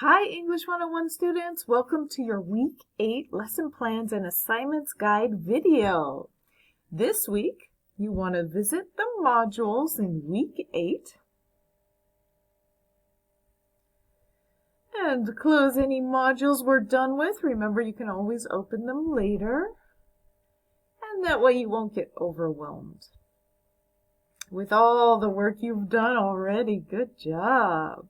Hi, English 101 students. Welcome to your Week 8 Lesson Plans and Assignments Guide video. This week, you want to visit the modules in Week 8 and close any modules we're done with. Remember, you can always open them later, and that way you won't get overwhelmed with all the work you've done already. Good job.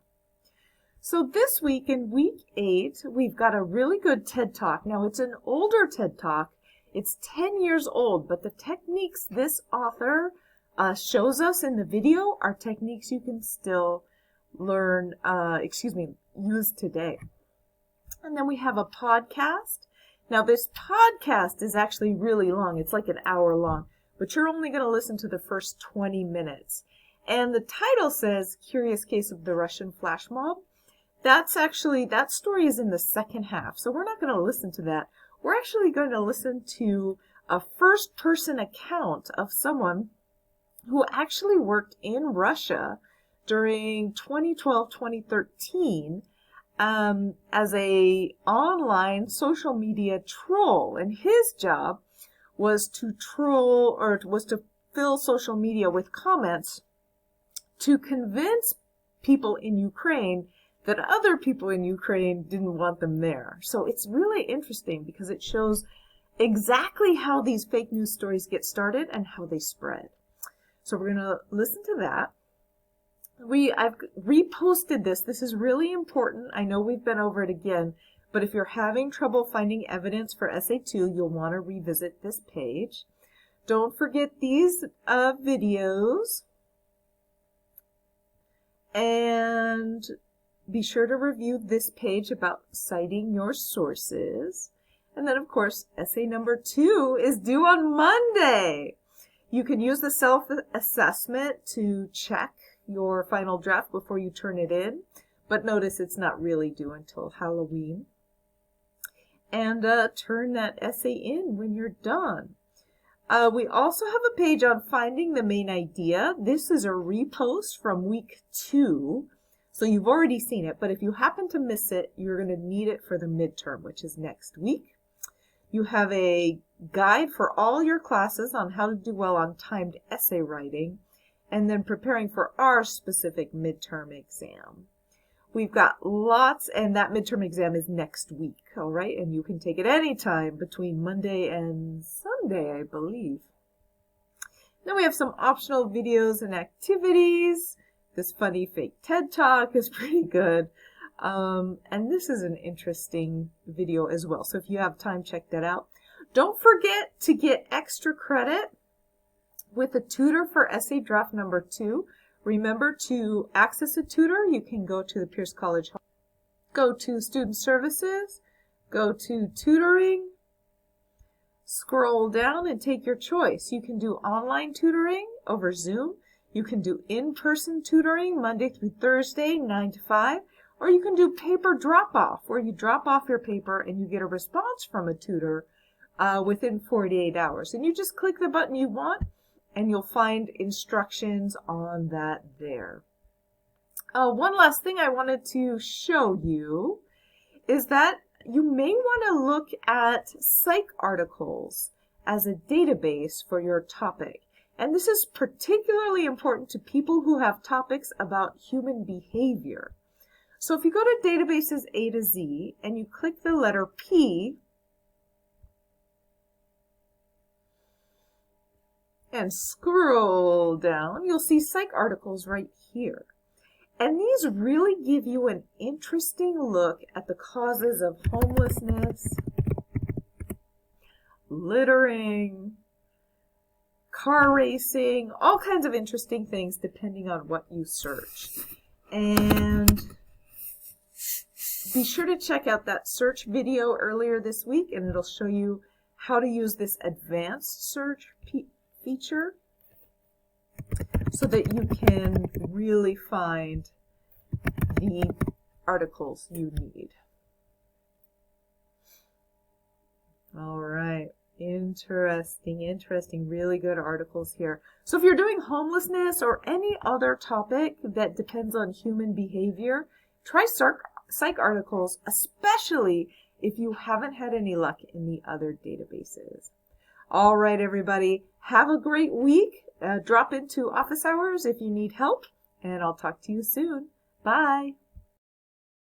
So this week in Week 8, we've got a really good TED Talk. Now, it's an older TED Talk. It's 10 years old, but the techniques this author shows us in the video are techniques you can still learn, use today. And then we have a podcast. Now, this podcast is actually really long. It's like an hour long, but you're only going to listen to the first 20 minutes. And the title says, Curious Case of the Russian Flash Mob. That story is in the second half, so we're not going to listen to that. We're actually going to listen to a first-person account of someone who actually worked in Russia during 2012-2013 as a online social media troll, and his job was to fill social media with comments to convince people in Ukraine that other people in Ukraine didn't want them there. So it's really interesting because it shows exactly how these fake news stories get started and how they spread. So we're going to listen to that. I've reposted this. This is really important. I know we've been over it again, but if you're having trouble finding evidence for Essay 2, you'll want to revisit this page. Don't forget these videos. And be sure to review this page about citing your sources. And then, of course, essay number 2 is due on Monday. You can use the self-assessment to check your final draft before you turn it in. But notice it's not really due until Halloween. And turn that essay in when you're done. We also have a page on finding the main idea. This is a repost from week 2. So you've already seen it, but if you happen to miss it, you're going to need it for the midterm, which is next week. You have a guide for all your classes on how to do well on timed essay writing, and then preparing for our specific midterm exam. We've got lots, and that midterm exam is next week, all right? And you can take it anytime between Monday and Sunday, I believe. Then we have some optional videos and activities. This funny fake TED Talk is pretty good. And this is an interesting video as well. So if you have time, check that out. Don't forget to get extra credit with a tutor for essay draft number 2. Remember, to access a tutor, you can go to the Pierce College, go to Student Services, go to Tutoring, scroll down and take your choice. You can do online tutoring over Zoom. You can do in-person tutoring Monday through Thursday, 9 to 5, or you can do paper drop-off, where you drop off your paper and you get a response from a tutor within 48 hours. And you just click the button you want, and you'll find instructions on that there. One last thing I wanted to show you is that you may want to look at psych articles as a database for your topic. And this is particularly important to people who have topics about human behavior. So if you go to Databases A to Z and you click the letter P and scroll down, you'll see psych articles right here. And these really give you an interesting look at the causes of homelessness, littering, car racing, all kinds of interesting things depending on what you search. And be sure to check out that search video earlier this week, and it'll show you how to use this advanced search feature so that you can really find the articles you need. All right. Interesting, really good articles here. So if you're doing homelessness or any other topic that depends on human behavior, try psych articles, especially if you haven't had any luck in the other databases. All right, everybody, have a great week. Drop into office hours if you need help, and I'll talk to you soon. Bye.